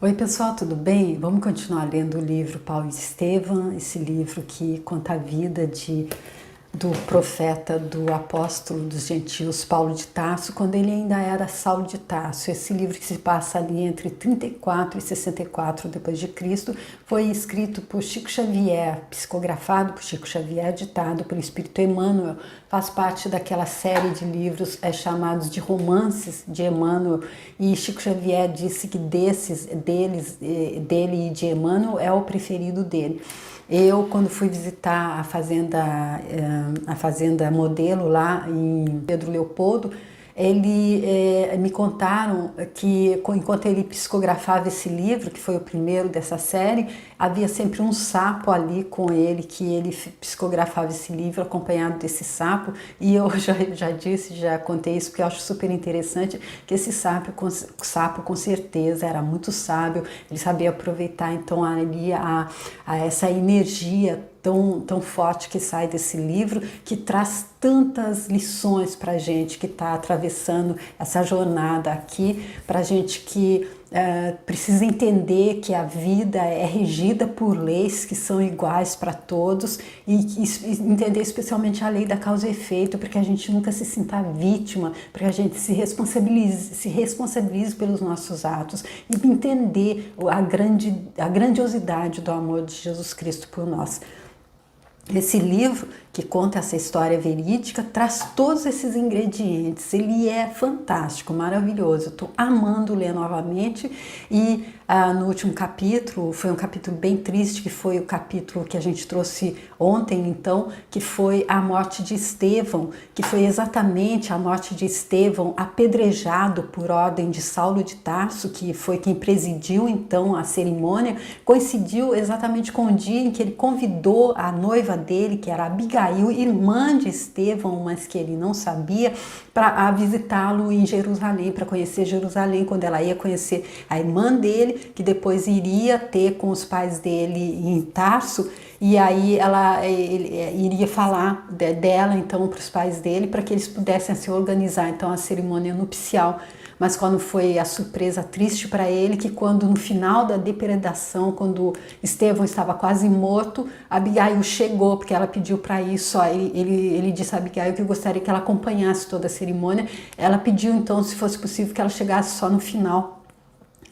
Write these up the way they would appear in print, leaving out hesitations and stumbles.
Oi pessoal, tudo bem? Vamos continuar lendo o livro Paulo e Estevão, esse livro que conta a vida do profeta, do apóstolo dos gentios, Paulo de Tarso, quando ele ainda era Saulo de Tarso. Esse livro que se passa ali entre 34 e 64 depois de Cristo, foi escrito por Chico Xavier, psicografado por Chico Xavier, ditado pelo Espírito Emmanuel, faz parte daquela série de livros chamados de romances de Emmanuel, e Chico Xavier disse que dele e de Emmanuel é o preferido dele. Eu, quando fui visitar a fazenda Modelo lá em Pedro Leopoldo, me contaram que enquanto ele psicografava esse livro, que foi o primeiro dessa série, havia sempre um sapo ali com ele, que ele psicografava esse livro acompanhado desse sapo, e eu já contei isso porque eu acho super interessante, que esse sapo com certeza era muito sábio, ele sabia aproveitar então ali essa energia tão forte que sai desse livro, que traz tantas lições para a gente que está atravessando essa jornada aqui, para a gente que precisa entender que a vida é regida por leis que são iguais para todos e entender especialmente a lei da causa e efeito, para que a gente nunca se sinta vítima, para que a gente se responsabilize pelos nossos atos e entender a grandiosidade do amor de Jesus Cristo por nós. Esse livro, que conta essa história verídica, traz todos esses ingredientes. Ele é fantástico, maravilhoso. Estou amando ler novamente. E no último capítulo, foi um capítulo bem triste, que foi o capítulo que a gente trouxe ontem, então, que foi a morte de Estevão, que foi exatamente a morte de Estevão apedrejado por ordem de Saulo de Tarso, que foi quem presidiu então a cerimônia. Coincidiu exatamente com o dia em que ele convidou a noiva dele, que era Abigail, irmã de Estevão, mas que ele não sabia, para visitá-lo em Jerusalém, para conhecer Jerusalém, quando ela ia conhecer a irmã dele, que depois iria ter com os pais dele em Tarso, e aí ele iria falar dela então para os pais dele, para que eles pudessem se organizar então a cerimônia nupcial. Mas quando foi a surpresa triste para ele, que quando no final da depredação, quando Estevão estava quase morto, Abigail chegou, porque ela pediu para ir só, ele disse a Abigail que gostaria que ela acompanhasse toda a cerimônia. Ela pediu então, se fosse possível, que ela chegasse só no final.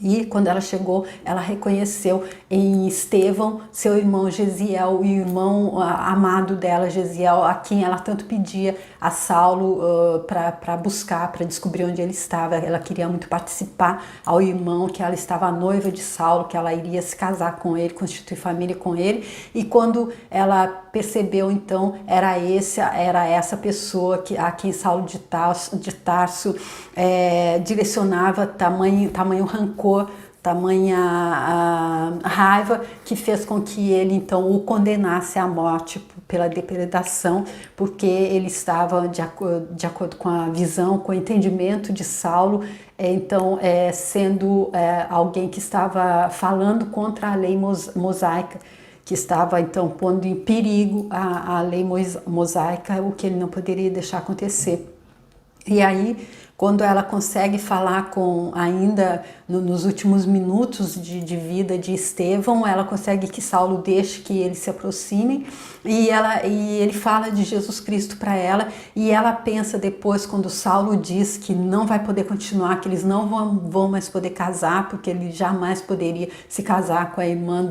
E quando ela chegou, ela reconheceu em Estevão seu irmão Gesiel, o irmão amado dela, Gesiel, a quem ela tanto pedia a Saulo para buscar, para descobrir onde ele estava. Ela queria muito participar ao irmão, que ela estava noiva de Saulo, que ela iria se casar com ele, constituir família com ele. E quando ela percebeu, então, era essa pessoa a quem Saulo de Tarso direcionava tamanho rancor, tamanha a raiva, que fez com que ele então o condenasse à morte pela depredação, porque ele estava de acordo com a visão, com o entendimento de Saulo, então sendo alguém que estava falando contra a lei mosaica, que estava então pondo em perigo a lei mosaica, o que ele não poderia deixar acontecer. E aí, quando ela consegue falar ainda nos últimos minutos de vida de Estevão, ela consegue que Saulo deixe que ele se aproxime, e ele fala de Jesus Cristo para ela, e ela pensa depois, quando Saulo diz que não vai poder continuar, que eles não vão mais poder casar, porque ele jamais poderia se casar com a irmã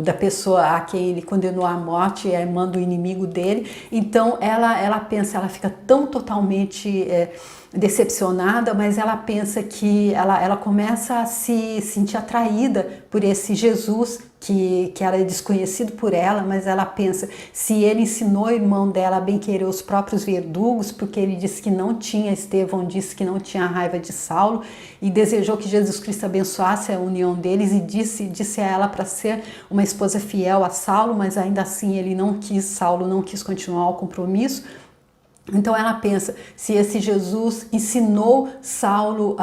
da pessoa a quem ele condenou à morte, a irmã do inimigo dele. Então ela pensa, ela fica tão totalmente decepcionada, mas ela pensa que ela começa a se sentir atraída por esse Jesus que era desconhecido por ela, mas ela pensa, se ele ensinou o irmão dela a bem querer os próprios verdugos, porque ele disse que não tinha, Estevão disse que não tinha raiva de Saulo, e desejou que Jesus Cristo abençoasse a união deles, e disse a ela para ser uma esposa fiel a Saulo, mas ainda assim Saulo não quis continuar o compromisso. Então ela pensa, se esse Jesus ensinou Saulo,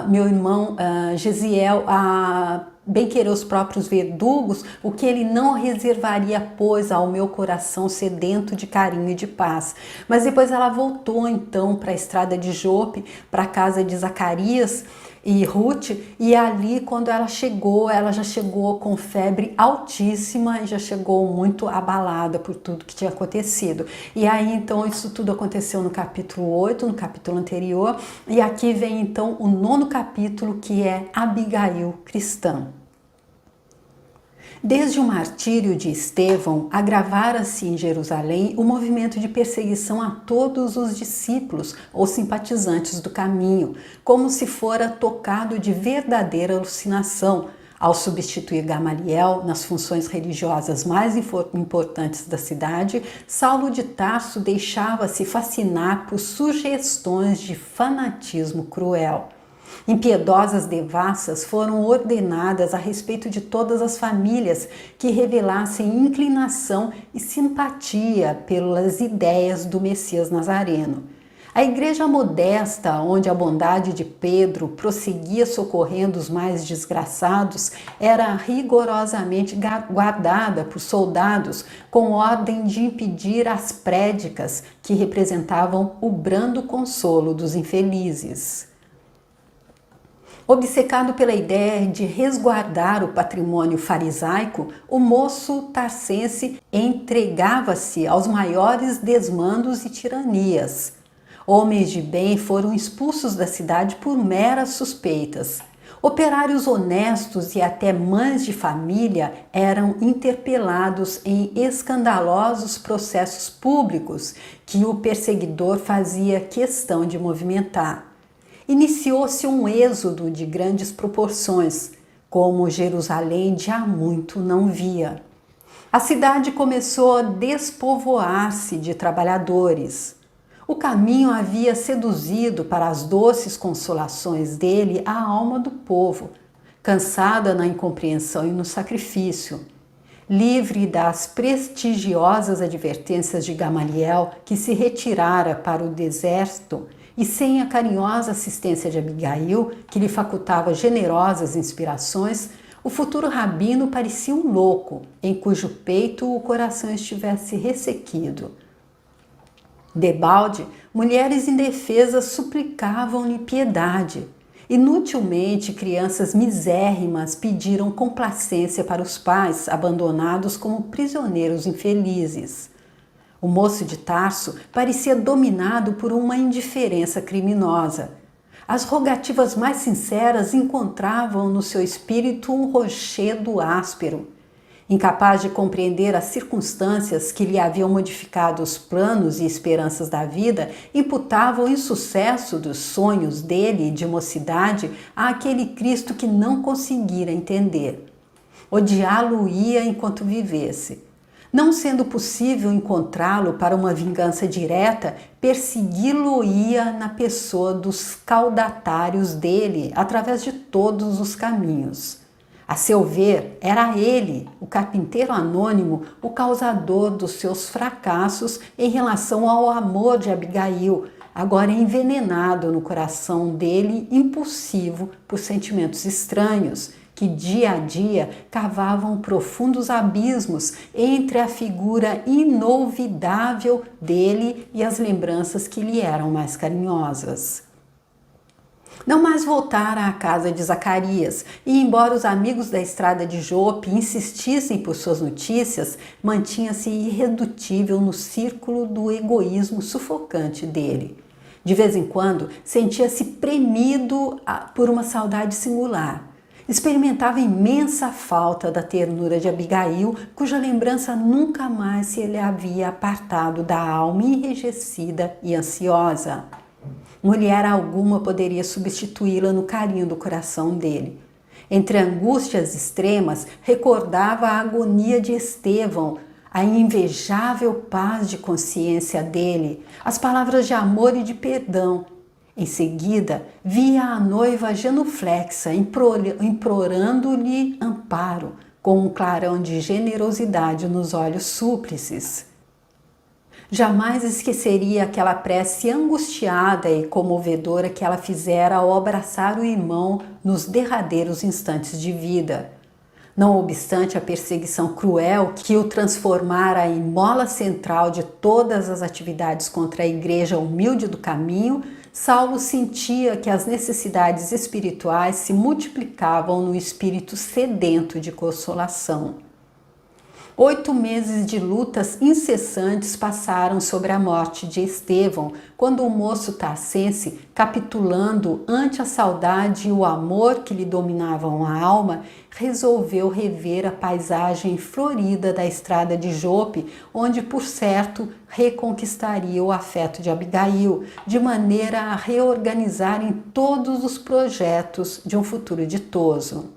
meu irmão Gesiel, a bem querer os próprios verdugos, o que ele não reservaria, pois, ao meu coração sedento de carinho e de paz. Mas depois ela voltou então para a estrada de Jope, para a casa de Zacarias, e Ruth, e ali quando ela já chegou com febre altíssima e já chegou muito abalada por tudo que tinha acontecido. E aí então isso tudo aconteceu no capítulo 8, no capítulo anterior, e aqui vem então o 9º capítulo, que é Abigail cristã. Desde o martírio de Estevão, agravara-se em Jerusalém o movimento de perseguição a todos os discípulos ou simpatizantes do caminho, como se fora tocado de verdadeira alucinação, ao substituir Gamaliel nas funções religiosas mais importantes da cidade. Saulo de Tarso deixava-se fascinar por sugestões de fanatismo cruel. Impiedosas devassas foram ordenadas a respeito de todas as famílias que revelassem inclinação e simpatia pelas ideias do Messias Nazareno. A igreja modesta, onde a bondade de Pedro prosseguia socorrendo os mais desgraçados, era rigorosamente guardada por soldados com ordem de impedir as prédicas que representavam o brando consolo dos infelizes. Obcecado pela ideia de resguardar o patrimônio farisaico, o moço tarsense entregava-se aos maiores desmandos e tiranias. Homens de bem foram expulsos da cidade por meras suspeitas. Operários honestos e até mães de família eram interpelados em escandalosos processos públicos que o perseguidor fazia questão de movimentar. Iniciou-se um êxodo de grandes proporções, como Jerusalém de há muito não via. A cidade começou a despovoar-se de trabalhadores. O caminho havia seduzido para as doces consolações dele a alma do povo, cansada na incompreensão e no sacrifício. Livre das prestigiosas advertências de Gamaliel, que se retirara para o deserto, e sem a carinhosa assistência de Abigail, que lhe facultava generosas inspirações, o futuro rabino parecia um louco, em cujo peito o coração estivesse ressequido. Debalde, mulheres indefesas suplicavam-lhe piedade. Inutilmente, crianças misérrimas pediram complacência para os pais, abandonados como prisioneiros infelizes. O moço de Tarso parecia dominado por uma indiferença criminosa. As rogativas mais sinceras encontravam no seu espírito um rochedo áspero. Incapaz de compreender as circunstâncias que lhe haviam modificado os planos e esperanças da vida, imputava o insucesso dos sonhos dele de mocidade àquele Cristo que não conseguira entender. Odiá-lo-ia enquanto vivesse. Não sendo possível encontrá-lo para uma vingança direta, persegui-lo-ia na pessoa dos caudatários dele, através de todos os caminhos. A seu ver, era ele, o carpinteiro anônimo, o causador dos seus fracassos em relação ao amor de Abigail, agora envenenado no coração dele, impulsivo por sentimentos estranhos, que dia a dia cavavam profundos abismos entre a figura inolvidável dele e as lembranças que lhe eram mais carinhosas. Não mais voltara à casa de Zacarias, e embora os amigos da estrada de Jope insistissem por suas notícias, mantinha-se irredutível no círculo do egoísmo sufocante dele. De vez em quando, sentia-se premido por uma saudade singular. Experimentava imensa falta da ternura de Abigail, cuja lembrança nunca mais se lhe havia apartado da alma enrijecida e ansiosa. Mulher alguma poderia substituí-la no carinho do coração dele. Entre angústias extremas, recordava a agonia de Estevão, a invejável paz de consciência dele, as palavras de amor e de perdão. Em seguida, via a noiva genuflexa, implorando-lhe amparo, com um clarão de generosidade nos olhos súplices. Jamais esqueceria aquela prece angustiada e comovedora que ela fizera ao abraçar o irmão nos derradeiros instantes de vida. Não obstante a perseguição cruel que o transformara em mola central de todas as atividades contra a igreja humilde do caminho, Saulo sentia que as necessidades espirituais se multiplicavam no espírito sedento de consolação. 8 meses de lutas incessantes passaram sobre a morte de Estevão, quando o moço tarcense, capitulando ante a saudade e o amor que lhe dominavam a alma, resolveu rever a paisagem florida da estrada de Jope, onde, por certo, reconquistaria o afeto de Abigail, de maneira a reorganizarem todos os projetos de um futuro ditoso.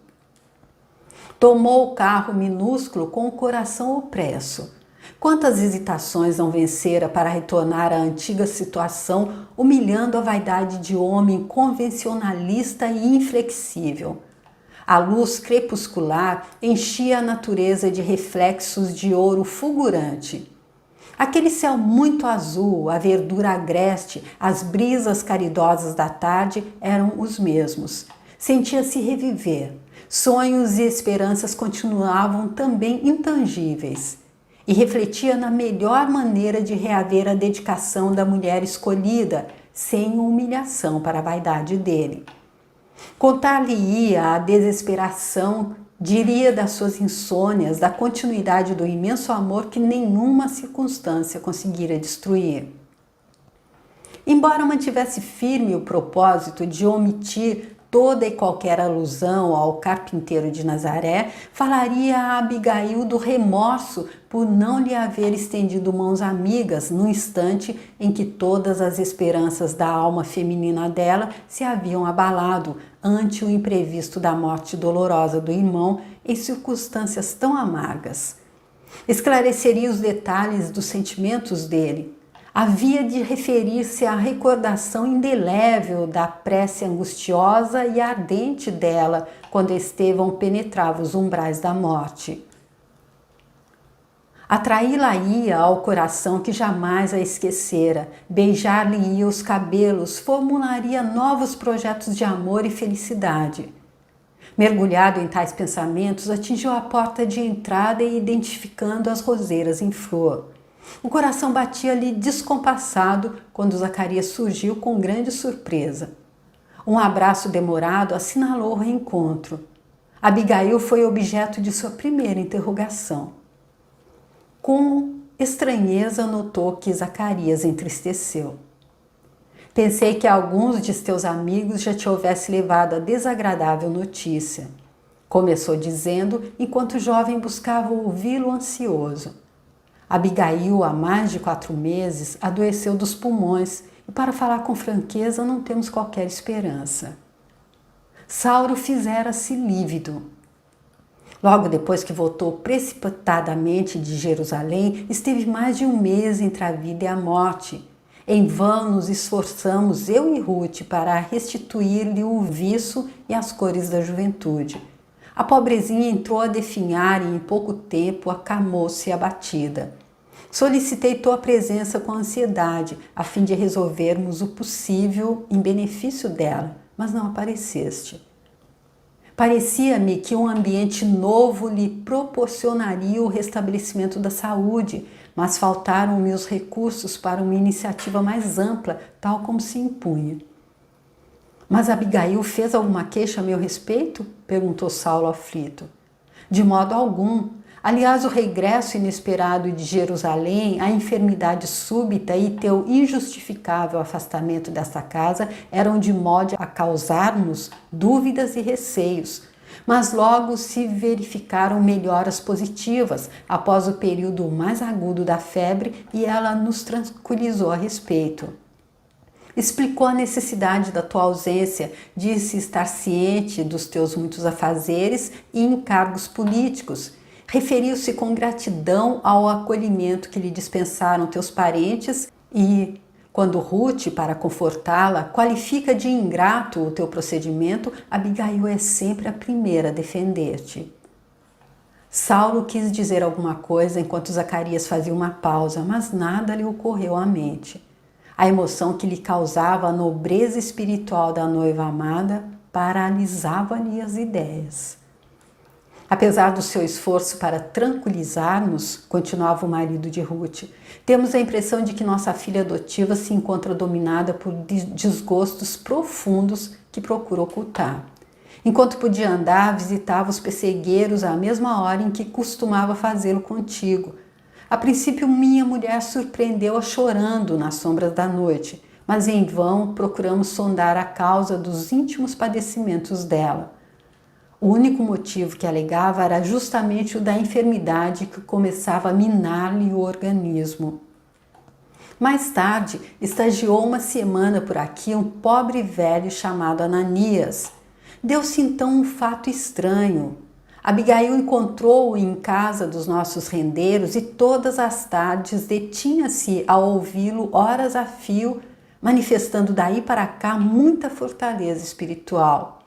Tomou o carro minúsculo com o coração opresso. Quantas hesitações não vencera para retornar à antiga situação, humilhando a vaidade de homem convencionalista e inflexível. A luz crepuscular enchia a natureza de reflexos de ouro fulgurante. Aquele céu muito azul, a verdura agreste, as brisas caridosas da tarde eram os mesmos. Sentia-se reviver. Sonhos e esperanças continuavam também intangíveis. E refletia na melhor maneira de reaver a dedicação da mulher escolhida, sem humilhação para a vaidade dele. Contar-lhe-ia a desesperação, diria das suas insônias, da continuidade do imenso amor que nenhuma circunstância conseguira destruir. Embora mantivesse firme o propósito de omitir toda e qualquer alusão ao carpinteiro de Nazaré, falaria a Abigail do remorso por não lhe haver estendido mãos amigas no instante em que todas as esperanças da alma feminina dela se haviam abalado ante o imprevisto da morte dolorosa do irmão em circunstâncias tão amargas. Esclareceria os detalhes dos sentimentos dele. Havia de referir-se à recordação indelével da prece angustiosa e ardente dela quando Estevão penetrava os umbrais da morte. Atraí-la-ia ao coração que jamais a esquecera, beijar-lhe-ia os cabelos, formularia novos projetos de amor e felicidade. Mergulhado em tais pensamentos, atingiu a porta de entrada e identificando as roseiras em flor. O coração batia-lhe descompassado quando Zacarias surgiu com grande surpresa. Um abraço demorado assinalou o reencontro. Abigail foi objeto de sua primeira interrogação. Com estranheza notou que Zacarias entristeceu. Pensei que alguns de teus amigos já te houvessem levado a desagradável notícia. Começou dizendo, enquanto o jovem buscava ouvi-lo ansioso. Abigail, há mais de 4 meses, adoeceu dos pulmões e, para falar com franqueza, não temos qualquer esperança. Saulo fizera-se lívido. Logo depois que voltou precipitadamente de Jerusalém, esteve mais de 1 mês entre a vida e a morte. Em vão nos esforçamos, eu e Ruth, para restituir-lhe o viço e as cores da juventude. A pobrezinha entrou a definhar e em pouco tempo acamou-se abatida. Solicitei tua presença com ansiedade, a fim de resolvermos o possível em benefício dela, mas não apareceste. Parecia-me que um ambiente novo lhe proporcionaria o restabelecimento da saúde, mas faltaram-me os recursos para uma iniciativa mais ampla, tal como se impunha. Mas Abigail fez alguma queixa a meu respeito? Perguntou Saulo aflito. De modo algum. Aliás, o regresso inesperado de Jerusalém, a enfermidade súbita e teu injustificável afastamento desta casa eram de modo a causar-nos dúvidas e receios. Mas logo se verificaram melhoras positivas após o período mais agudo da febre e ela nos tranquilizou a respeito. Explicou a necessidade da tua ausência, disse estar ciente dos teus muitos afazeres e encargos políticos. Referiu-se com gratidão ao acolhimento que lhe dispensaram teus parentes e, quando Ruth, para confortá-la, qualifica de ingrato o teu procedimento, Abigail é sempre a primeira a defender-te. Saulo quis dizer alguma coisa enquanto Zacarias fazia uma pausa, mas nada lhe ocorreu à mente. A emoção que lhe causava a nobreza espiritual da noiva amada paralisava-lhe as ideias. Apesar do seu esforço para tranquilizar-nos, continuava o marido de Ruth, temos a impressão de que nossa filha adotiva se encontra dominada por desgostos profundos que procura ocultar. Enquanto podia andar, visitava os pessegueiros à mesma hora em que costumava fazê-lo contigo. A princípio, minha mulher surpreendeu-a chorando nas sombras da noite, mas em vão procuramos sondar a causa dos íntimos padecimentos dela. O único motivo que alegava era justamente o da enfermidade que começava a minar-lhe o organismo. Mais tarde, estagiou uma semana por aqui um pobre velho chamado Ananias. Deu-se então um fato estranho. Abigail encontrou-o em casa dos nossos rendeiros e todas as tardes detinha-se a ouvi-lo horas a fio, manifestando daí para cá muita fortaleza espiritual.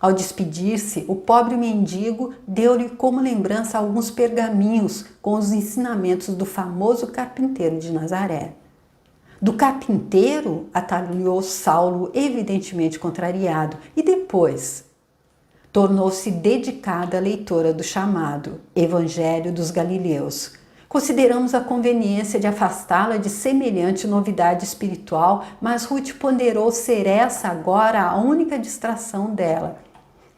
Ao despedir-se, o pobre mendigo deu-lhe como lembrança alguns pergaminhos com os ensinamentos do famoso carpinteiro de Nazaré. Do carpinteiro? Atalhou Saulo, evidentemente contrariado. E depois? Tornou-se dedicada leitora do chamado Evangelho dos Galileus. Consideramos a conveniência de afastá-la de semelhante novidade espiritual, mas Ruth ponderou ser essa agora a única distração dela.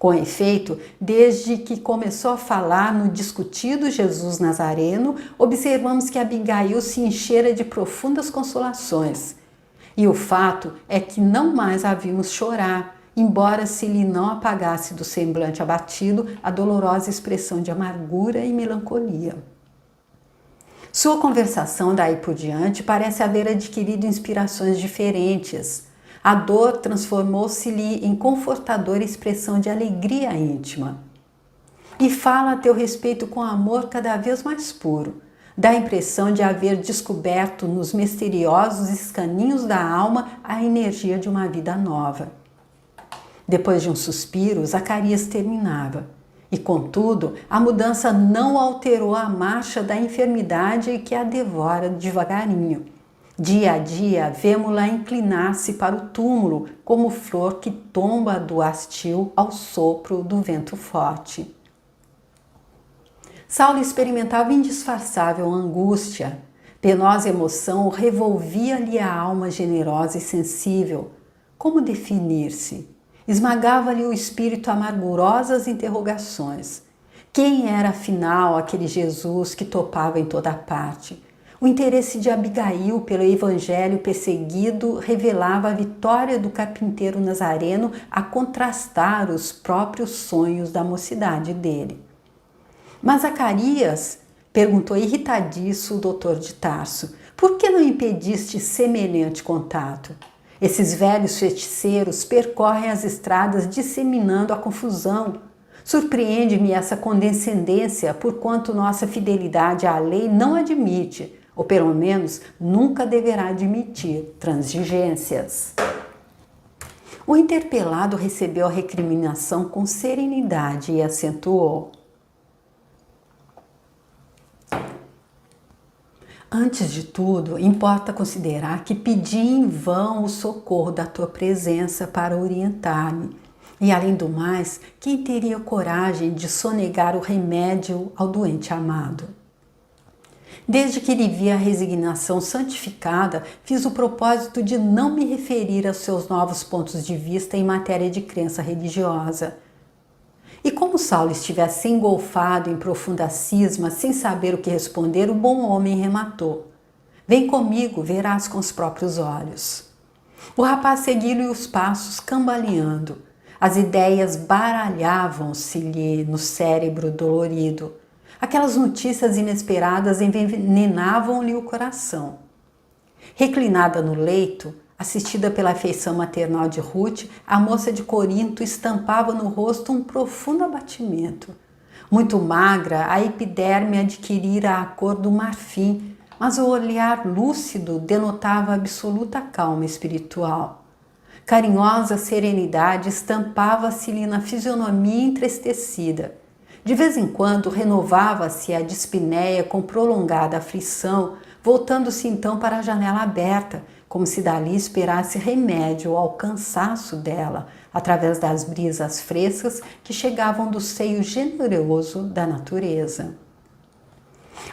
Com efeito, desde que começou a falar no discutido Jesus Nazareno, observamos que Abigail se enchera de profundas consolações. E o fato é que não mais a vimos chorar, embora se lhe não apagasse do semblante abatido a dolorosa expressão de amargura e melancolia. Sua conversação daí por diante parece haver adquirido inspirações diferentes. A dor transformou-se-lhe em confortadora expressão de alegria íntima. E fala a teu respeito com amor cada vez mais puro. Dá a impressão de haver descoberto nos misteriosos escaninhos da alma a energia de uma vida nova. Depois de um suspiro, Zacarias terminava. E, contudo, a mudança não alterou a marcha da enfermidade que a devora devagarinho. Dia a dia, vemo-la inclinar-se para o túmulo, como flor que tomba do hastil ao sopro do vento forte. Saulo experimentava indisfarçável angústia. Penosa emoção revolvia-lhe a alma generosa e sensível. Como definir-se? Esmagava-lhe o espírito amargurosas interrogações. Quem era, afinal, aquele Jesus que topava em toda parte? O interesse de Abigail pelo evangelho perseguido revelava a vitória do carpinteiro nazareno a contrastar os próprios sonhos da mocidade dele. Mas Zacarias, perguntou irritadiço o doutor de Tarso, por que não impediste semelhante contato? Esses velhos feiticeiros percorrem as estradas disseminando a confusão. Surpreende-me essa condescendência, porquanto nossa fidelidade à lei não admite, ou pelo menos nunca deverá admitir, transigências. O interpelado recebeu a recriminação com serenidade e acentuou: antes de tudo, importa considerar que pedi em vão o socorro da tua presença para orientar-me. E, além do mais, quem teria coragem de sonegar o remédio ao doente amado? Desde que lhe vi a resignação santificada, fiz o propósito de não me referir aos seus novos pontos de vista em matéria de crença religiosa. E como Saulo estivesse engolfado em profunda cisma, sem saber o que responder, o bom homem rematou: vem comigo, verás com os próprios olhos. O rapaz seguiu-lhe os passos, cambaleando. As ideias baralhavam-se-lhe no cérebro dolorido. Aquelas notícias inesperadas envenenavam-lhe o coração. Reclinada no leito, assistida pela afeição maternal de Ruth, a moça de Corinto estampava no rosto um profundo abatimento. Muito magra, a epiderme adquirira a cor do marfim, mas o olhar lúcido denotava absoluta calma espiritual. Carinhosa serenidade estampava-se-lhe na fisionomia entristecida. De vez em quando renovava-se a dispneia com prolongada aflição, voltando-se então para a janela aberta, como se dali esperasse remédio ao cansaço dela, através das brisas frescas que chegavam do seio generoso da natureza.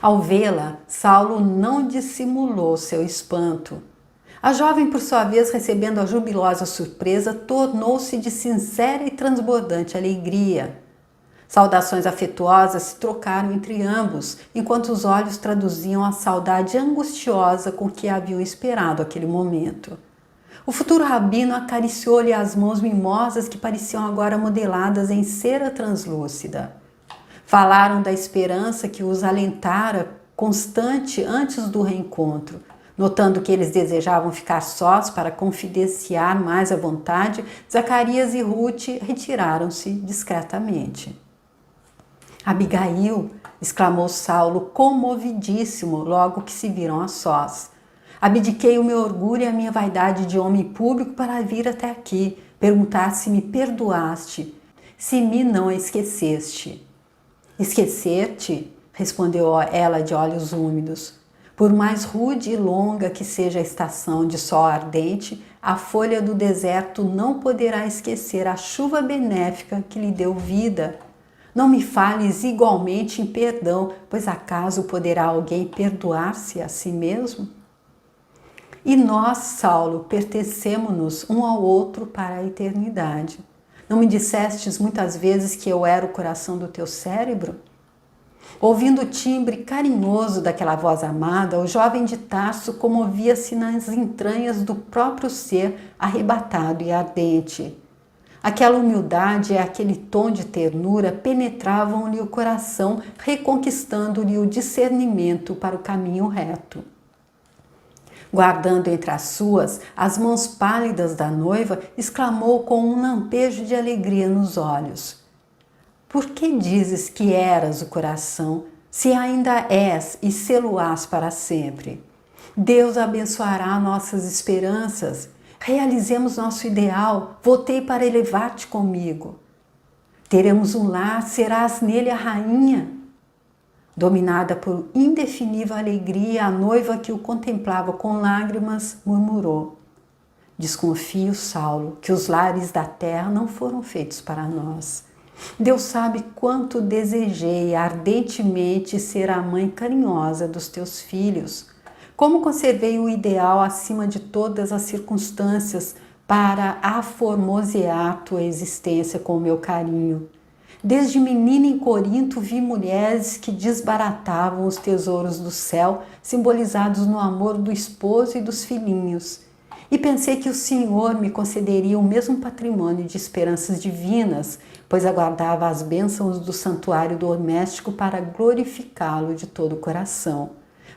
Ao vê-la, Saulo não dissimulou seu espanto. A jovem, por sua vez, recebendo a jubilosa surpresa, tornou-se de sincera e transbordante alegria. Saudações afetuosas se trocaram entre ambos, enquanto os olhos traduziam a saudade angustiosa com que haviam esperado aquele momento. O futuro rabino acariciou-lhe as mãos mimosas que pareciam agora modeladas em cera translúcida. Falaram da esperança que os alentara constante antes do reencontro. Notando que eles desejavam ficar sós para confidenciar mais à vontade, Zacarias e Ruth retiraram-se discretamente. Abigail, exclamou Saulo, comovidíssimo, logo que se viram a sós. Abdiquei o meu orgulho e a minha vaidade de homem público para vir até aqui, perguntar se me perdoaste, se me não esqueceste. Esquecer-te? Respondeu ela de olhos úmidos. Por mais rude e longa que seja a estação de sol ardente, a folha do deserto não poderá esquecer a chuva benéfica que lhe deu vida. Não me fales igualmente em perdão, pois acaso poderá alguém perdoar-se a si mesmo? E nós, Saulo, pertencemo-nos um ao outro para a eternidade. Não me dissestes muitas vezes que eu era o coração do teu cérebro? Ouvindo o timbre carinhoso daquela voz amada, o jovem de Tarso comovia-se nas entranhas do próprio ser arrebatado e ardente. Aquela humildade e aquele tom de ternura penetravam-lhe o coração, reconquistando-lhe o discernimento para o caminho reto. Guardando entre as suas as mãos pálidas da noiva, exclamou com um lampejo de alegria nos olhos: por que dizes que eras o coração, se ainda és e sê-lo-ás para sempre? Deus abençoará nossas esperanças. Realizemos nosso ideal. Voltei para elevar-te comigo. Teremos um lar, serás nele a rainha. Dominada por indefinível alegria, a noiva que o contemplava com lágrimas murmurou: desconfio, Saulo, que os lares da terra não foram feitos para nós. Deus sabe quanto desejei ardentemente ser a mãe carinhosa dos teus filhos. Como conservei o ideal acima de todas as circunstâncias para aformosear tua existência com o meu carinho. Desde menina em Corinto vi mulheres que desbaratavam os tesouros do céu, simbolizados no amor do esposo e dos filhinhos. E pensei que o Senhor me concederia o mesmo patrimônio de esperanças divinas, pois aguardava as bênçãos do santuário doméstico para glorificá-lo de todo o coração.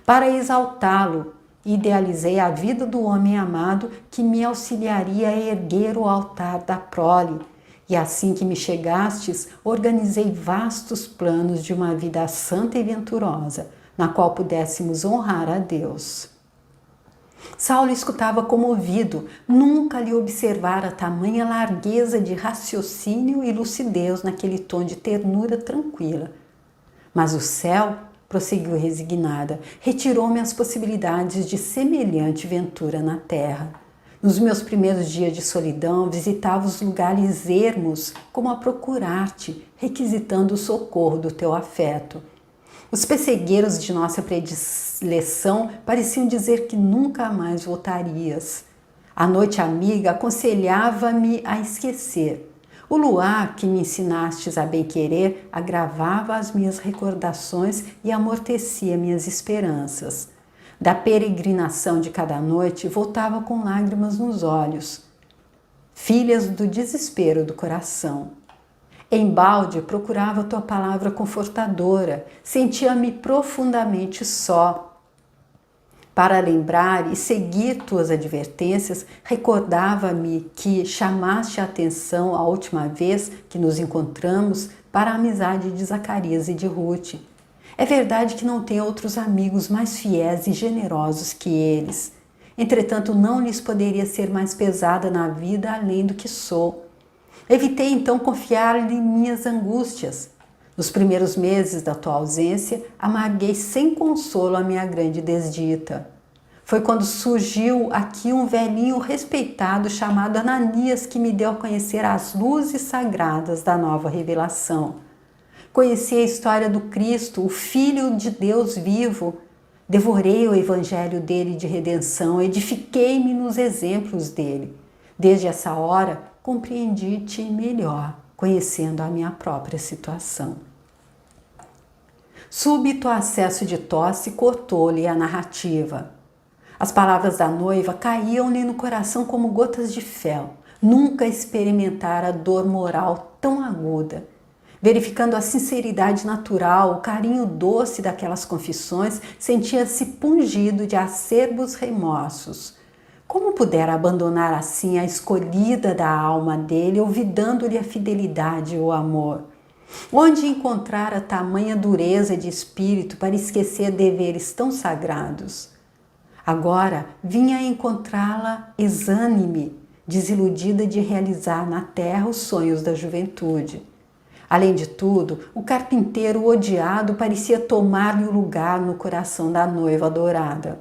Para exaltá-lo, idealizei a vida do homem amado que me auxiliaria a erguer o altar da prole. E assim que me chegastes, organizei vastos planos de uma vida santa e venturosa, na qual pudéssemos honrar a Deus. Saulo escutava comovido, nunca lhe observara tamanha largueza de raciocínio e lucidez naquele tom de ternura tranquila. Mas o céu, prosseguiu resignada, retirou-me as possibilidades de semelhante ventura na terra. Nos meus primeiros dias de solidão, visitava os lugares ermos como a procurar-te, requisitando o socorro do teu afeto. Os pessegueiros de nossa predileção pareciam dizer que nunca mais voltarias. A noite amiga aconselhava-me a esquecer. O luar que me ensinastes a bem-querer agravava as minhas recordações e amortecia minhas esperanças. Da peregrinação de cada noite voltava com lágrimas nos olhos, filhas do desespero do coração. Embalde procurava tua palavra confortadora, sentia-me profundamente só. Para lembrar e seguir tuas advertências, recordava-me que chamaste a atenção a última vez que nos encontramos para a amizade de Zacarias e de Ruth. É verdade que não tenho outros amigos mais fiéis e generosos que eles. Entretanto, não lhes poderia ser mais pesada na vida além do que sou. Evitei então confiar-lhe minhas angústias. Nos primeiros meses da tua ausência, amarguei sem consolo a minha grande desdita. Foi quando surgiu aqui um velhinho respeitado chamado Ananias que me deu a conhecer as luzes sagradas da nova revelação. Conheci a história do Cristo, o Filho de Deus vivo. Devorei o evangelho dele de redenção, edifiquei-me nos exemplos dele. Desde essa hora, compreendi-te melhor, conhecendo a minha própria situação. Súbito acesso de tosse cortou-lhe a narrativa. As palavras da noiva caíam-lhe no coração como gotas de fel. Nunca experimentara dor moral tão aguda. Verificando a sinceridade natural, o carinho doce daquelas confissões, sentia-se pungido de acerbos remorsos. Como pudera abandonar assim a escolhida da alma dele, olvidando-lhe a fidelidade e o amor? Onde encontrara tamanha dureza de espírito para esquecer deveres tão sagrados? Agora vinha encontrá-la exânime, desiludida de realizar na terra os sonhos da juventude. Além de tudo, o carpinteiro odiado parecia tomar-lhe o lugar no coração da noiva adorada.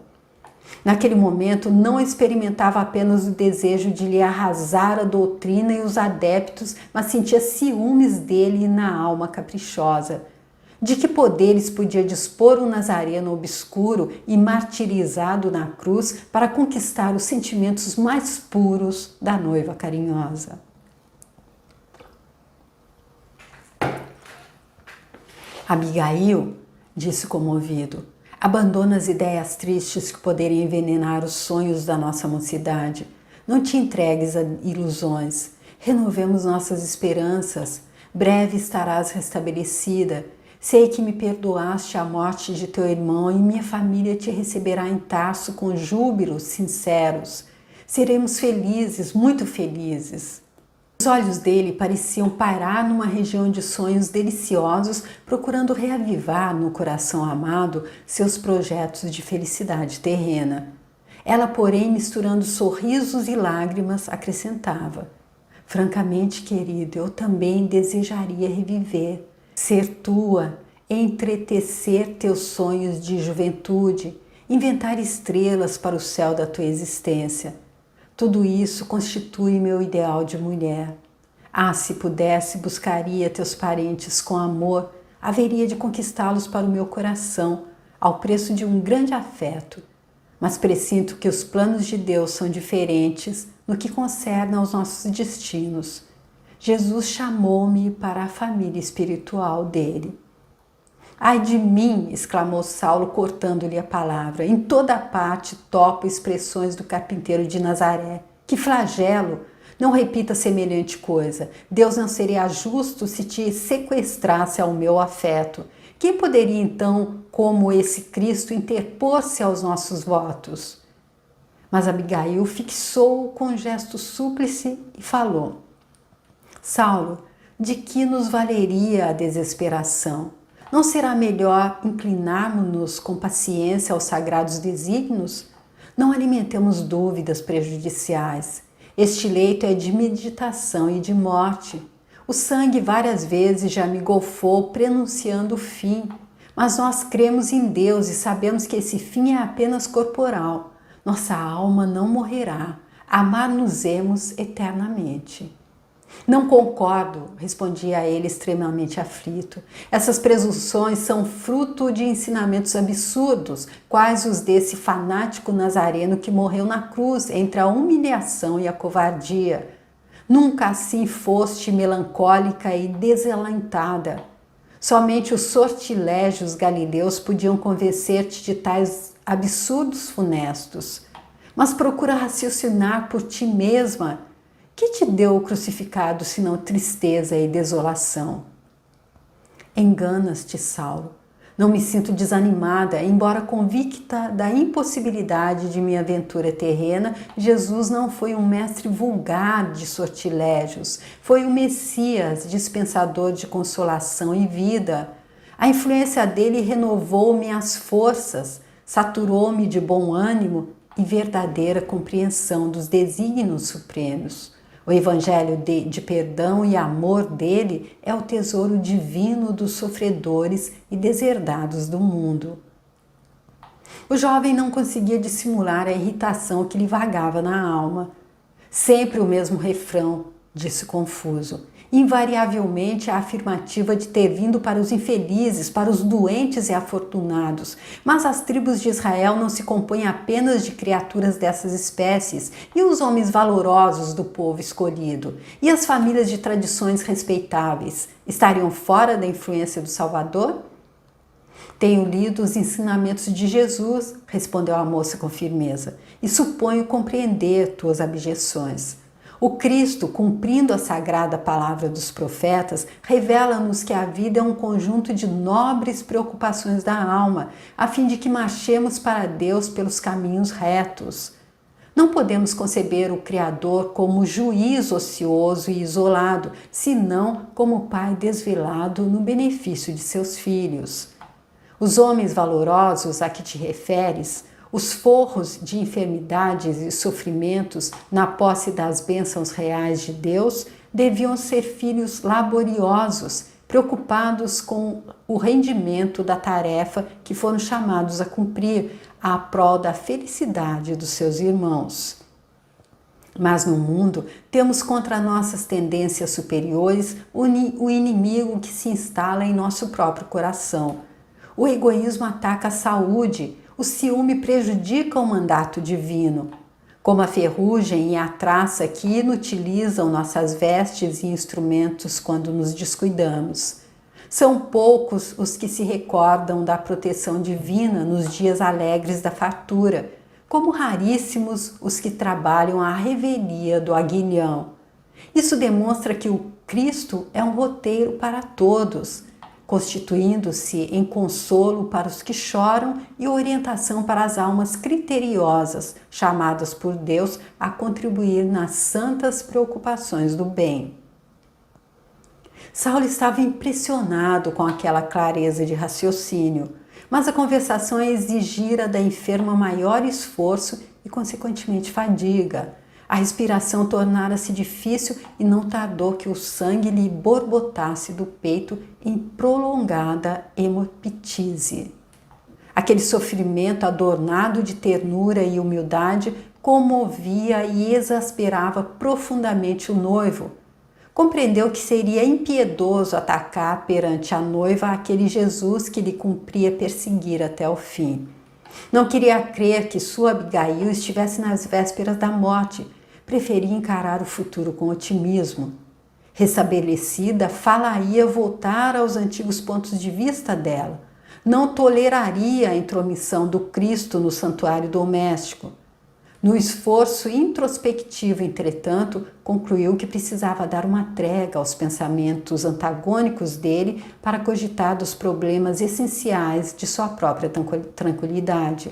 Naquele momento, não experimentava apenas o desejo de lhe arrasar a doutrina e os adeptos, mas sentia ciúmes dele na alma caprichosa. De que poderes podia dispor um nazareno obscuro e martirizado na cruz para conquistar os sentimentos mais puros da noiva carinhosa? Abigail, disse comovido, abandona as ideias tristes que poderiam envenenar os sonhos da nossa mocidade. Não te entregues a ilusões. Renovemos nossas esperanças. Breve estarás restabelecida. Sei que me perdoaste a morte de teu irmão e minha família te receberá em Tarso com júbilos sinceros. Seremos felizes, muito felizes. Os olhos dele pareciam parar numa região de sonhos deliciosos, procurando reavivar no coração amado seus projetos de felicidade terrena. Ela, porém, misturando sorrisos e lágrimas, acrescentava: francamente, querido, eu também desejaria reviver, ser tua, entretecer teus sonhos de juventude, inventar estrelas para o céu da tua existência. Tudo isso constitui meu ideal de mulher. Ah, se pudesse, buscaria teus parentes com amor, haveria de conquistá-los para o meu coração, ao preço de um grande afeto. Mas presinto que os planos de Deus são diferentes no que concerne aos nossos destinos. Jesus chamou-me para a família espiritual dele. Ai de mim, exclamou Saulo, cortando-lhe a palavra. Em toda parte topo expressões do carpinteiro de Nazaré. Que flagelo! Não repita semelhante coisa. Deus não seria justo se te sequestrasse ao meu afeto. Quem poderia então, como esse Cristo, interpor-se aos nossos votos? Mas Abigail fixou-o com um gesto súplice e falou: Saulo, de que nos valeria a desesperação? Não será melhor inclinarmos-nos com paciência aos sagrados desígnios? Não alimentemos dúvidas prejudiciais. Este leito é de meditação e de morte. O sangue várias vezes já me golfou prenunciando o fim, mas nós cremos em Deus e sabemos que esse fim é apenas corporal. Nossa alma não morrerá. Amar-nos-emos eternamente. Não concordo, respondia ele extremamente aflito. Essas presunções são fruto de ensinamentos absurdos, quais os desse fanático nazareno que morreu na cruz entre a humilhação e a covardia. Nunca assim foste melancólica e desalentada. Somente os sortilégios galileus podiam convencer-te de tais absurdos funestos. Mas procura raciocinar por ti mesma. Que te deu o crucificado senão tristeza e desolação? Enganas-te, Saulo. Não me sinto desanimada, embora convicta da impossibilidade de minha aventura terrena. Jesus não foi um mestre vulgar de sortilégios, foi um Messias, dispensador de consolação e vida. A influência dele renovou-me as forças, saturou-me de bom ânimo e verdadeira compreensão dos desígnios supremos. O evangelho de perdão e amor dele é o tesouro divino dos sofredores e deserdados do mundo. O jovem não conseguia dissimular a irritação que lhe vagava na alma. Sempre o mesmo refrão, disse confuso. Invariavelmente a afirmativa de ter vindo para os infelizes, para os doentes e afortunados. Mas as tribos de Israel não se compõem apenas de criaturas dessas espécies, e os homens valorosos do povo escolhido, e as famílias de tradições respeitáveis, estariam fora da influência do Salvador? Tenho lido os ensinamentos de Jesus, respondeu a moça com firmeza, e suponho compreender tuas objeções. O Cristo, cumprindo a sagrada palavra dos profetas, revela-nos que a vida é um conjunto de nobres preocupações da alma, a fim de que marchemos para Deus pelos caminhos retos. Não podemos conceber o Criador como juiz ocioso e isolado, senão como Pai desvelado no benefício de seus filhos. Os homens valorosos a que te referes, os forros de enfermidades e sofrimentos na posse das bênçãos reais de Deus, deviam ser filhos laboriosos, preocupados com o rendimento da tarefa que foram chamados a cumprir, à prol da felicidade dos seus irmãos. Mas no mundo temos contra nossas tendências superiores o inimigo que se instala em nosso próprio coração. O egoísmo ataca a saúde, o ciúme prejudica o mandato divino, como a ferrugem e a traça que inutilizam nossas vestes e instrumentos quando nos descuidamos. São poucos os que se recordam da proteção divina nos dias alegres da fartura, como raríssimos os que trabalham à revelia do aguilhão. Isso demonstra que o Cristo é um roteiro para todos, constituindo-se em consolo para os que choram e orientação para as almas criteriosas, chamadas por Deus a contribuir nas santas preocupações do bem. Saulo estava impressionado com aquela clareza de raciocínio, mas a conversação exigira da enferma maior esforço e, consequentemente, fadiga. A respiração tornara-se difícil e não tardou que o sangue lhe borbotasse do peito em prolongada hemoptise. Aquele sofrimento adornado de ternura e humildade comovia e exasperava profundamente o noivo. Compreendeu que seria impiedoso atacar perante a noiva aquele Jesus que lhe cumpria perseguir até o fim. Não queria crer que sua Abigail estivesse nas vésperas da morte. Preferia encarar o futuro com otimismo. Restabelecida, falaria voltar aos antigos pontos de vista dela. Não toleraria a intromissão do Cristo no santuário doméstico. No esforço introspectivo, entretanto, concluiu que precisava dar uma trégua aos pensamentos antagônicos dele para cogitar dos problemas essenciais de sua própria tranquilidade.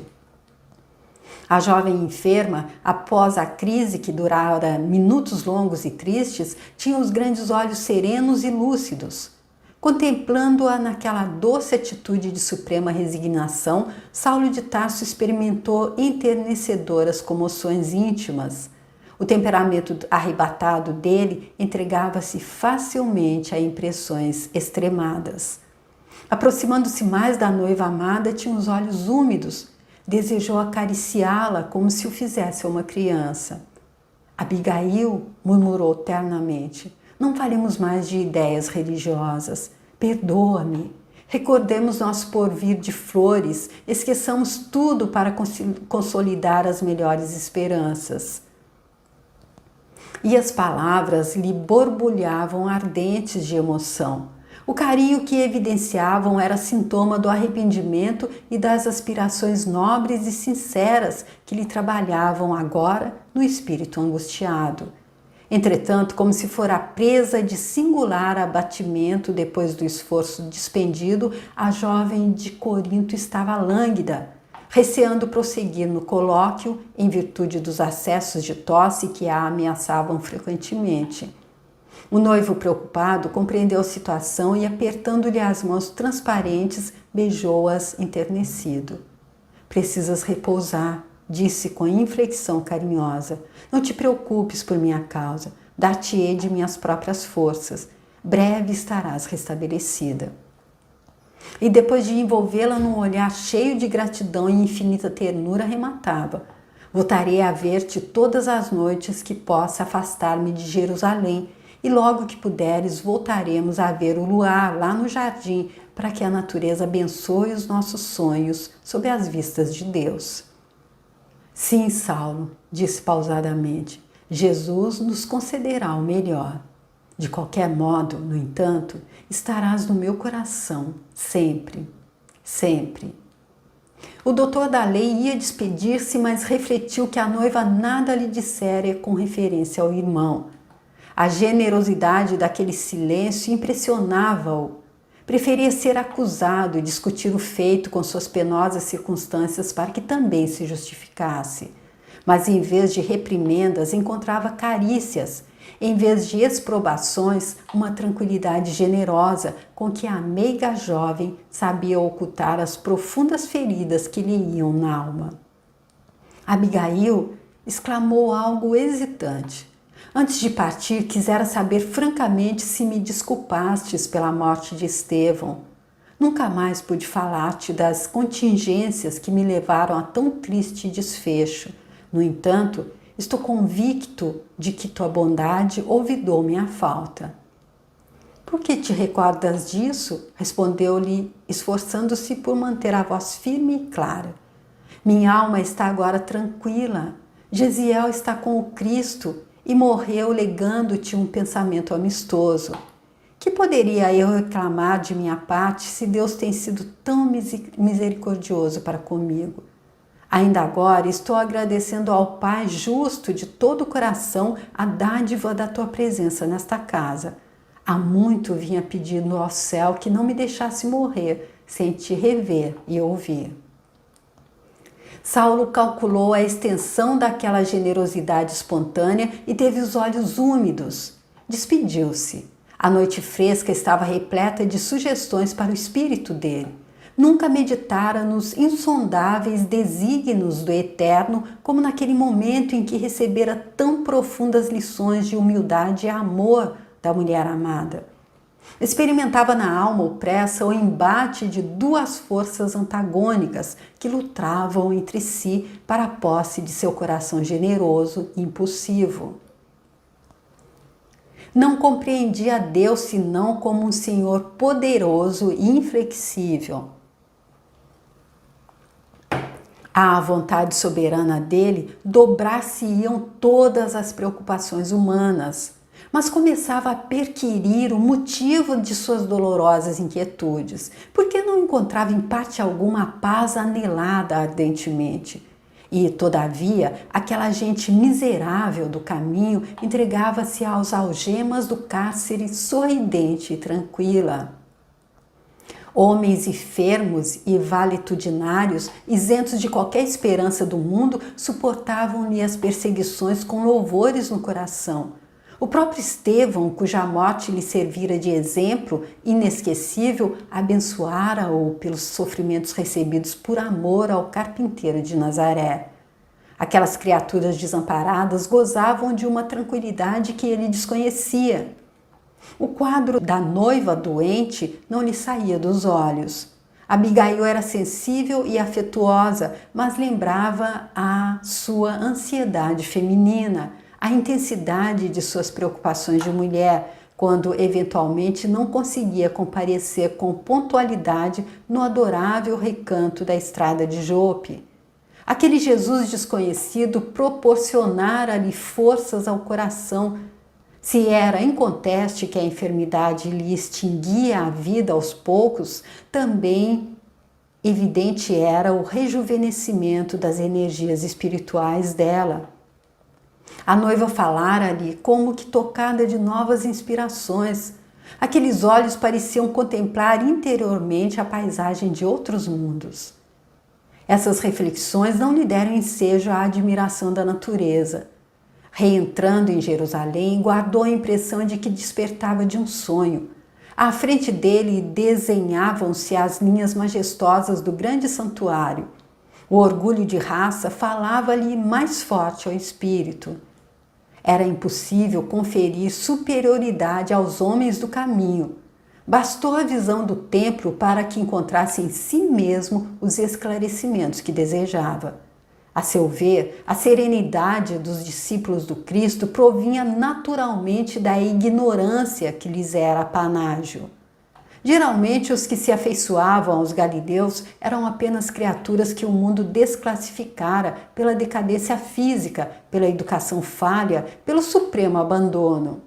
A jovem enferma, após a crise que durara minutos longos e tristes, tinha os grandes olhos serenos e lúcidos. Contemplando-a naquela doce atitude de suprema resignação, Saulo de Tarso experimentou enternecedoras comoções íntimas. O temperamento arrebatado dele entregava-se facilmente a impressões extremadas. Aproximando-se mais da noiva amada, tinha os olhos úmidos. Desejou acariciá-la como se o fizesse a uma criança. Abigail, murmurou ternamente, não falemos mais de ideias religiosas. Perdoa-me. Recordemos nosso porvir de flores, esqueçamos tudo para consolidar as melhores esperanças. E as palavras lhe borbulhavam ardentes de emoção. O carinho que evidenciavam era sintoma do arrependimento e das aspirações nobres e sinceras que lhe trabalhavam agora no espírito angustiado. Entretanto, como se fora presa de singular abatimento depois do esforço despendido, a jovem de Corinto estava lânguida, receando prosseguir no colóquio em virtude dos acessos de tosse que a ameaçavam frequentemente. O noivo, preocupado, compreendeu a situação e, apertando-lhe as mãos transparentes, beijou-as enternecido. Precisas repousar, disse com inflexão carinhosa. Não te preocupes por minha causa, dar-te-ei de minhas próprias forças. Breve estarás restabelecida. E depois de envolvê-la num olhar cheio de gratidão e infinita ternura, arrematava: voltarei a ver-te todas as noites que possa afastar-me de Jerusalém, e logo que puderes voltaremos a ver o luar lá no jardim, para que a natureza abençoe os nossos sonhos sob as vistas de Deus. Sim, Saulo, disse pausadamente, Jesus nos concederá o melhor. De qualquer modo, no entanto, estarás no meu coração, sempre, sempre. O doutor da lei ia despedir-se, mas refletiu que a noiva nada lhe dissera com referência ao irmão. A generosidade daquele silêncio impressionava-o. Preferia ser acusado e discutir o feito com suas penosas circunstâncias para que também se justificasse. Mas em vez de reprimendas, encontrava carícias. Em vez de exprobações, uma tranquilidade generosa com que a meiga jovem sabia ocultar as profundas feridas que lhe iam na alma. Abigail exclamou algo hesitante. Antes de partir, quisera saber francamente se me desculpastes pela morte de Estevão. Nunca mais pude falar-te das contingências que me levaram a tão triste desfecho. No entanto, estou convicto de que tua bondade olvidou minha falta. Por que te recordas disso? Respondeu-lhe, esforçando-se por manter a voz firme e clara. Minha alma está agora tranquila. Gesiel está com o Cristo e morreu legando-te um pensamento amistoso. Que poderia eu reclamar de minha parte se Deus tem sido tão misericordioso para comigo? Ainda agora estou agradecendo ao Pai justo de todo o coração a dádiva da tua presença nesta casa. Há muito vinha pedindo ao céu que não me deixasse morrer sem te rever e ouvir. Saulo calculou a extensão daquela generosidade espontânea e teve os olhos úmidos. Despediu-se. A noite fresca estava repleta de sugestões para o espírito dele. Nunca meditara nos insondáveis desígnios do Eterno como naquele momento em que recebera tão profundas lições de humildade e amor da mulher amada. Experimentava na alma opressa o embate de duas forças antagônicas que lutavam entre si para a posse de seu coração generoso e impulsivo. Não compreendia Deus senão como um Senhor poderoso e inflexível. À vontade soberana dele, dobrar-se-iam todas as preocupações humanas, mas começava a perquirir o motivo de suas dolorosas inquietudes, porque não encontrava em parte alguma a paz anelada ardentemente. E, todavia, aquela gente miserável do caminho entregava-se às algemas do cárcere sorridente e tranquila. Homens enfermos e valitudinários, isentos de qualquer esperança do mundo, suportavam-lhe as perseguições com louvores no coração. O próprio Estevão, cuja morte lhe servira de exemplo inesquecível, abençoara-o pelos sofrimentos recebidos por amor ao carpinteiro de Nazaré. Aquelas criaturas desamparadas gozavam de uma tranquilidade que ele desconhecia. O quadro da noiva doente não lhe saía dos olhos. Abigail era sensível e afetuosa, mas lembrava a sua ansiedade feminina, a intensidade de suas preocupações de mulher, quando eventualmente não conseguia comparecer com pontualidade no adorável recanto da estrada de Jope. Aquele Jesus desconhecido proporcionara-lhe forças ao coração. Se era inconteste que a enfermidade lhe extinguia a vida aos poucos, também evidente era o rejuvenescimento das energias espirituais dela. A noiva falara-lhe como que tocada de novas inspirações. Aqueles olhos pareciam contemplar interiormente a paisagem de outros mundos. Essas reflexões não lhe deram ensejo à admiração da natureza. Reentrando em Jerusalém, guardou a impressão de que despertava de um sonho. À frente dele desenhavam-se as linhas majestosas do grande santuário. O orgulho de raça falava-lhe mais forte ao espírito. Era impossível conferir superioridade aos homens do caminho, Bastou a visão do templo para que encontrasse em si mesmo os esclarecimentos que desejava. A seu ver, a serenidade dos discípulos do Cristo provinha naturalmente da ignorância que lhes era panágio. Geralmente, os que se afeiçoavam aos galileus eram apenas criaturas que o mundo desclassificara pela decadência física, pela educação falha, pelo supremo abandono.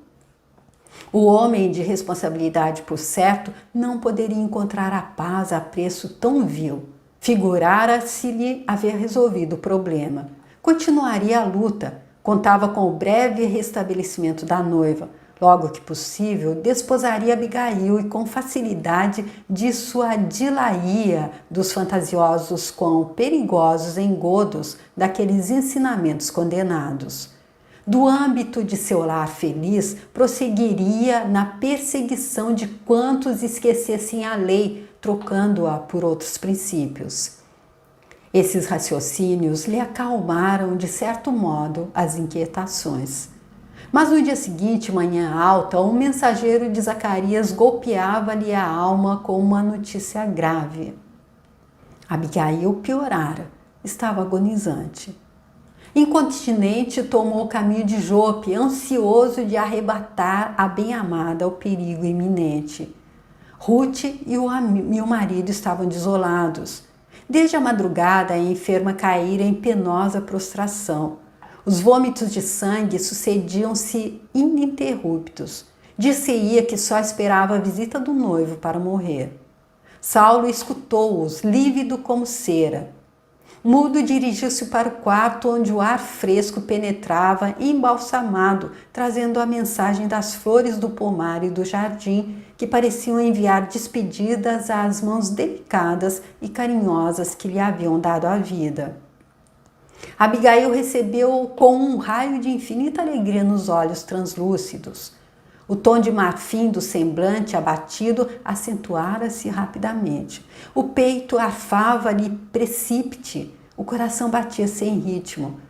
O homem de responsabilidade, por certo, não poderia encontrar a paz a preço tão vil. Figurara-se-lhe haver resolvido o problema. Continuaria a luta. Contava com o breve restabelecimento da noiva. Logo que possível, desposaria Abigail e com facilidade dissuadi-la-ia dos fantasiosos quão perigosos engodos daqueles ensinamentos condenados. Do âmbito de seu lar feliz, prosseguiria na perseguição de quantos esquecessem a lei, trocando-a por outros princípios. Esses raciocínios lhe acalmaram, de certo modo, as inquietações. Mas no dia seguinte, manhã alta, um mensageiro de Zacarias golpeava-lhe a alma com uma notícia grave. Abigail piorara, estava agonizante. Incontinente, tomou o caminho de Jope, ansioso de arrebatar a bem-amada ao perigo iminente. Ruth e o marido estavam desolados. Desde a madrugada, a enferma caíra em penosa prostração. Os vômitos de sangue sucediam-se ininterruptos. Disse-ia que só esperava a visita do noivo para morrer. Saulo escutou-os, lívido como cera. Mudo dirigiu-se para o quarto onde o ar fresco penetrava embalsamado, trazendo a mensagem das flores do pomar e do jardim, que pareciam enviar despedidas às mãos delicadas e carinhosas que lhe haviam dado a vida. Abigail recebeu-o com um raio de infinita alegria nos olhos translúcidos. O tom de marfim do semblante abatido acentuara-se rapidamente. O peito arfava-lhe precípite, o coração batia sem ritmo.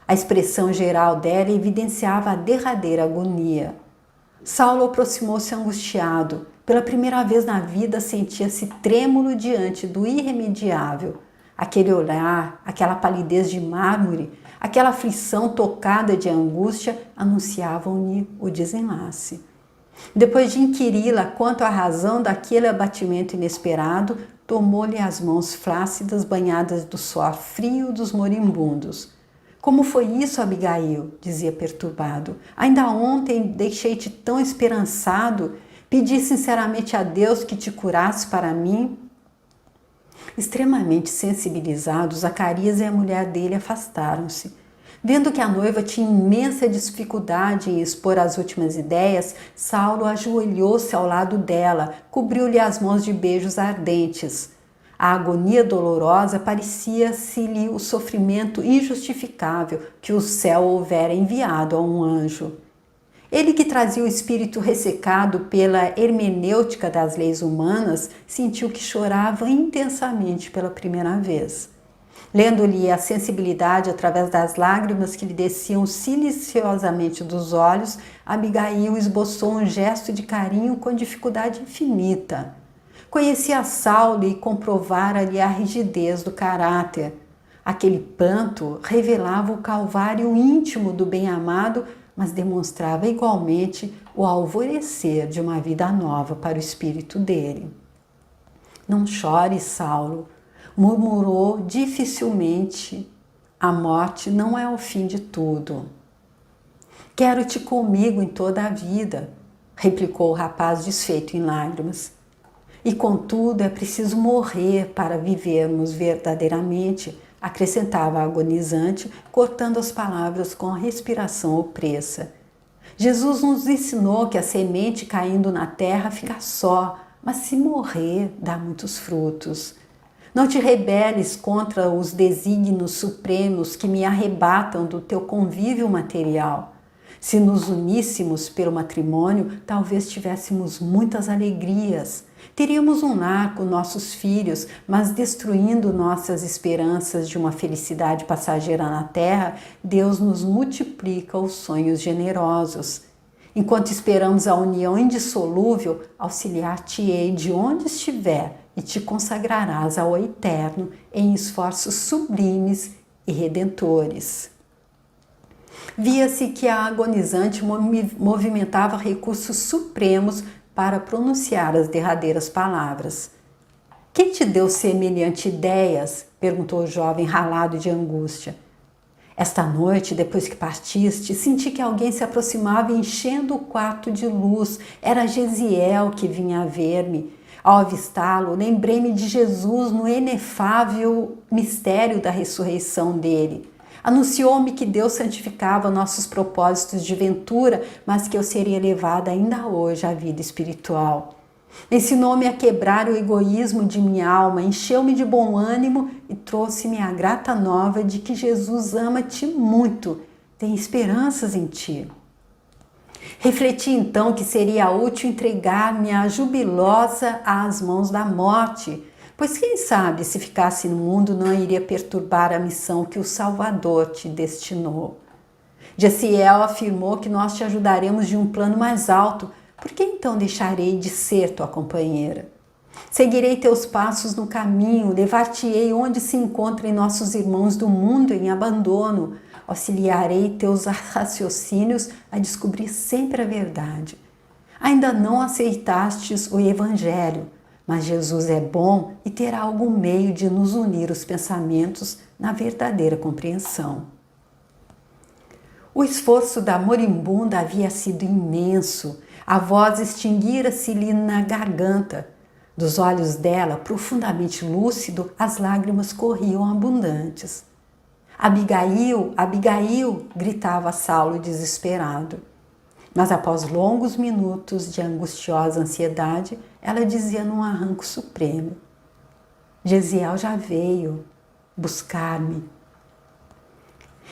A expressão geral dela evidenciava a derradeira agonia. Saulo aproximou-se angustiado. Pela primeira vez na vida sentia-se trêmulo diante do irremediável. Aquele olhar, aquela palidez de mármore, aquela aflição tocada de angústia anunciavam-lhe o desenlace. Depois de inquiri-la quanto à razão daquele abatimento inesperado, tomou-lhe as mãos flácidas banhadas do suor frio dos moribundos. Como foi isso, Abigail? Dizia perturbado. Ainda ontem deixei-te tão esperançado, pedi sinceramente a Deus que te curasse para mim. Extremamente sensibilizados, Zacarias e a mulher dele afastaram-se. Vendo que a noiva tinha imensa dificuldade em expor as últimas ideias, Saulo ajoelhou-se ao lado dela, cobriu-lhe as mãos de beijos ardentes. A agonia dolorosa parecia-se-lhe o sofrimento injustificável que o céu houvera enviado a um anjo. Ele, que trazia o espírito ressecado pela hermenêutica das leis humanas, sentiu que chorava intensamente pela primeira vez. Lendo-lhe a sensibilidade através das lágrimas que lhe desciam silenciosamente dos olhos, Abigail esboçou um gesto de carinho com dificuldade infinita. Conhecia Saulo e comprovara-lhe a rigidez do caráter. Aquele pranto revelava o calvário íntimo do bem-amado, mas demonstrava igualmente o alvorecer de uma vida nova para o espírito dele. Não chore, Saulo, murmurou dificilmente. A morte não é o fim de tudo. Quero-te comigo em toda a vida, replicou o rapaz desfeito em lágrimas. E contudo é preciso morrer para vivermos verdadeiramente, acrescentava a agonizante, cortando as palavras com a respiração opressa. Jesus nos ensinou que a semente caindo na terra fica só, mas se morrer dá muitos frutos. Não te rebeles contra os desígnios supremos que me arrebatam do teu convívio material. Se nos uníssemos pelo matrimônio, talvez tivéssemos muitas alegrias. Teríamos um lar com nossos filhos, mas destruindo nossas esperanças de uma felicidade passageira na terra, Deus nos multiplica os sonhos generosos. Enquanto esperamos a união indissolúvel, auxiliar-te-ei de onde estiver e te consagrarás ao eterno em esforços sublimes e redentores. Via-se que a agonizante movimentava recursos supremos para pronunciar as derradeiras palavras. Quem te deu semelhante ideias? Perguntou o jovem ralado de angústia. Esta noite, depois que partiste, senti que alguém se aproximava enchendo o quarto de luz. Era Gesiel que vinha a ver-me. Ao avistá-lo, lembrei-me de Jesus no inefável mistério da ressurreição dele. Anunciou-me que Deus santificava nossos propósitos de ventura, mas que eu seria levada ainda hoje à vida espiritual. Ensinou-me a quebrar o egoísmo de minha alma, encheu-me de bom ânimo e trouxe-me a grata nova de que Jesus ama-te muito, tem esperanças em ti. Refleti então que seria útil entregar-me a jubilosa às mãos da morte, pois quem sabe se ficasse no mundo não iria perturbar a missão que o Salvador te destinou. Gesiel afirmou que nós te ajudaremos de um plano mais alto. Por que então deixarei de ser tua companheira? Seguirei teus passos no caminho, levar-te-ei onde se encontrem nossos irmãos do mundo em abandono, auxiliarei teus raciocínios a descobrir sempre a verdade. Ainda não aceitastes o Evangelho, mas Jesus é bom e terá algum meio de nos unir os pensamentos na verdadeira compreensão. O esforço da moribunda havia sido imenso. A voz extinguira-se-lhe na garganta. Dos olhos dela, profundamente lúcido, as lágrimas corriam abundantes. Abigail, Abigail, gritava Saulo desesperado. Mas após longos minutos de angustiosa ansiedade, ela dizia num arranco supremo: Gesiel já veio buscar-me.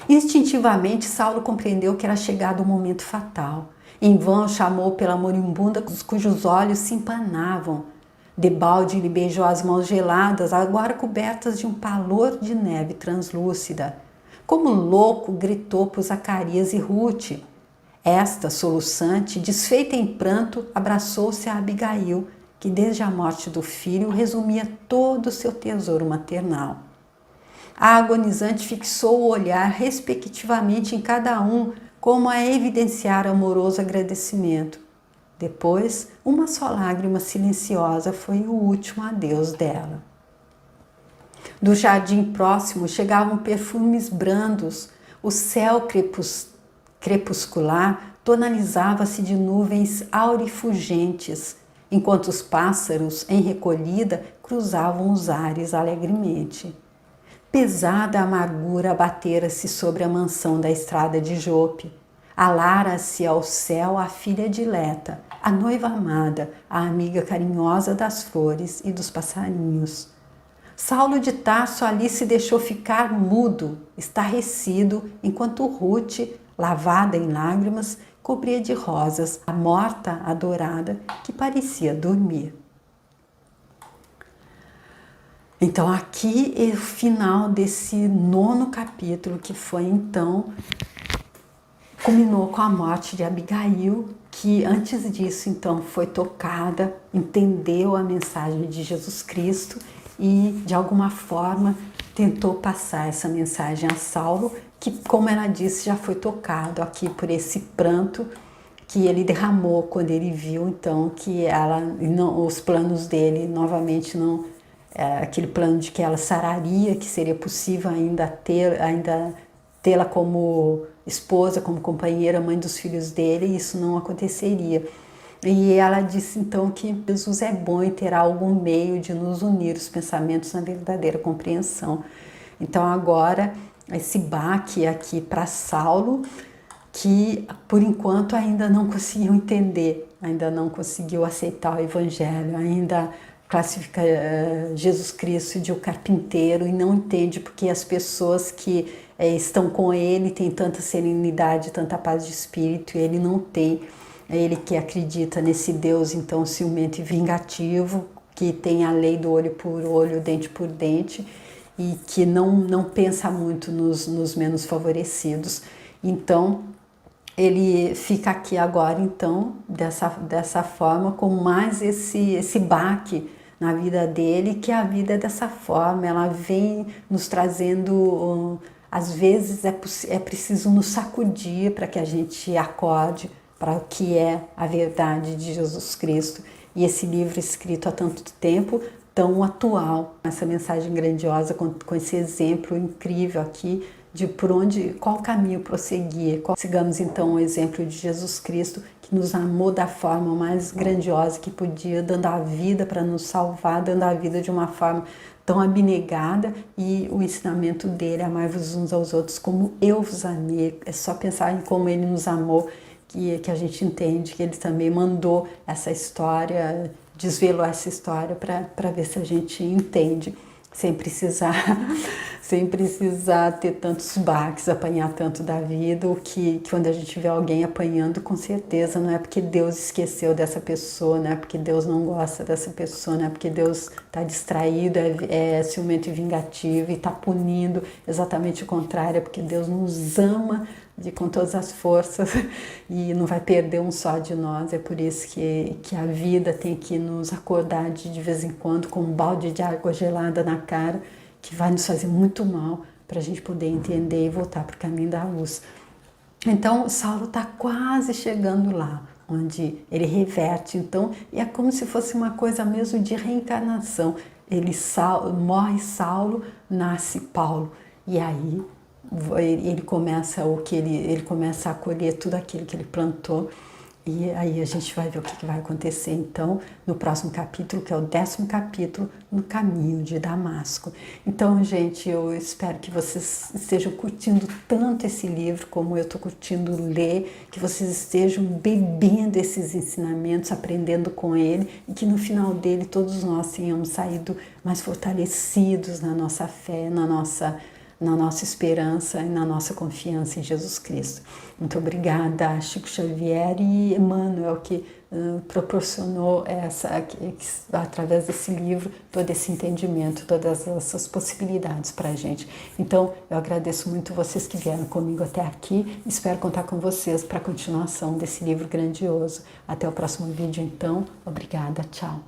Instintivamente, Saulo compreendeu que era chegado o momento fatal. Em vão chamou pela moribunda, cujos olhos se empanavam. Debalde lhe beijou as mãos geladas, agora cobertas de um palor de neve translúcida. Como louco, gritou por Zacarias e Ruth. Esta, soluçante, desfeita em pranto, abraçou-se a Abigail, que desde a morte do filho resumia todo o seu tesouro maternal. A agonizante fixou o olhar respectivamente em cada um, como a evidenciar amoroso agradecimento. Depois, uma só lágrima silenciosa foi o último adeus dela. Do jardim próximo chegavam perfumes brandos, o céu crepuscular tonalizava-se de nuvens aurifulgentes, enquanto os pássaros, em recolhida, cruzavam os ares alegremente. Pesada amargura abatera-se sobre a mansão da estrada de Jope. Alara-se ao céu a filha dileta, a noiva amada, a amiga carinhosa das flores e dos passarinhos. Saulo de Tarso ali se deixou ficar mudo, estarrecido, enquanto Ruth, lavada em lágrimas, cobria de rosas a morta adorada que parecia dormir. Então aqui é o final desse 9º capítulo, que foi então, culminou com a morte de Abigail, que antes disso então foi tocada, entendeu a mensagem de Jesus Cristo e de alguma forma tentou passar essa mensagem a Saulo, que, como ela disse, já foi tocado aqui por esse pranto que ele derramou quando ele viu então que os planos dele novamente não, aquele plano de que ela sararia, que seria possível ainda tê-la como esposa, como companheira, mãe dos filhos dele, e isso não aconteceria. E ela disse então que Jesus é bom e terá algum meio de nos unir os pensamentos na verdadeira compreensão. Então agora esse baque aqui para Saulo, que por enquanto ainda não conseguiu entender, ainda não conseguiu aceitar o Evangelho, ainda classifica Jesus Cristo de o carpinteiro e não entende porque as pessoas que estão com ele têm tanta serenidade, tanta paz de espírito, e ele não tem. Ele que acredita nesse Deus então ciumento e vingativo, que tem a lei do olho por olho, dente por dente, e que não pensa muito nos menos favorecidos. Então ele fica aqui agora, então, dessa forma, com mais esse baque na vida dele, que a vida é dessa forma, ela vem nos trazendo, às vezes é preciso nos sacudir para que a gente acorde para o que é a verdade de Jesus Cristo. E esse livro escrito há tanto tempo, tão atual, essa mensagem grandiosa, com esse exemplo incrível aqui, de por onde, qual caminho prosseguir. Sigamos então o exemplo de Jesus Cristo, que nos amou da forma mais grandiosa que podia, dando a vida para nos salvar, dando a vida de uma forma tão abnegada, e o ensinamento dele, amai-vos uns aos outros como eu vos amei. É só pensar em como ele nos amou, que a gente entende que ele também mandou essa história, desvelou essa história para ver se a gente entende, sem precisar ter tantos baques, apanhar tanto da vida, o que quando a gente vê alguém apanhando, com certeza não é porque Deus esqueceu dessa pessoa, não é porque Deus não gosta dessa pessoa, não é porque Deus está distraído, é ciumento e vingativo e está punindo, exatamente o contrário, é porque Deus nos ama com todas as forças e não vai perder um só de nós. É por isso que a vida tem que nos acordar de vez em quando com um balde de água gelada na cara, que vai nos fazer muito mal, para a gente poder entender e voltar para o caminho da luz. Então, Saulo está quase chegando lá, onde ele reverte, então, e é como se fosse uma coisa mesmo de reencarnação. Morre Saulo, nasce Paulo, e aí ele começa ele começa a colher tudo aquilo que ele plantou, e aí a gente vai ver o que vai acontecer então no próximo capítulo, que é o 10º capítulo, no caminho de Damasco. Então, gente, eu espero que vocês estejam curtindo tanto esse livro como eu estou curtindo ler, que vocês estejam bebendo esses ensinamentos, aprendendo com ele, e que no final dele todos nós tenhamos saído mais fortalecidos na nossa fé, na nossa esperança e na nossa confiança em Jesus Cristo. Muito obrigada a Chico Xavier e Emmanuel, que proporcionou através desse livro, todo esse entendimento, todas essas possibilidades para a gente. Então, eu agradeço muito vocês que vieram comigo até aqui, espero contar com vocês para a continuação desse livro grandioso. Até o próximo vídeo, então. Obrigada, tchau.